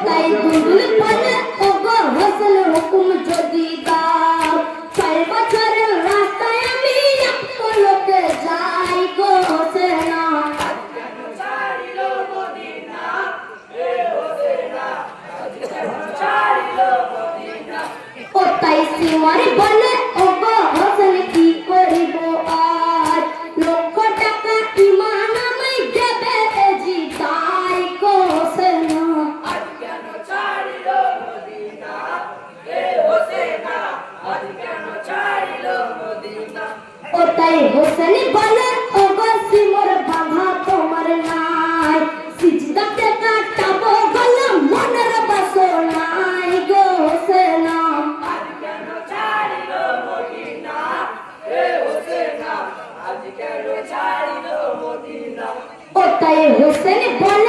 তাই দুলদুল বলে ওগো হোসেন হুকুম যদি দাও 6 বছরের রাস্তায় আমি পলকে যাই গো হোসেন কেন ছাড়িল মদিনা রে হোসেন কেন ছাড়িল মদিনা ও তাই সিমারি বলে ওগো হোসেন কি করিব আজ লক্ষ টাকা ইমান আমি দেবে জি তাই গো হোসেন তাই হোসেন বলে ওগো সিমর বাঁধা তোমার নাই সিজদাতে কাটাবো গলা মনের বাসনাই গো হোসেন আজ কেন ছাড়িল মদিনা হে হোসেন আজ কেন ছাড়িল মদিনা ও তাই হোসেন বলে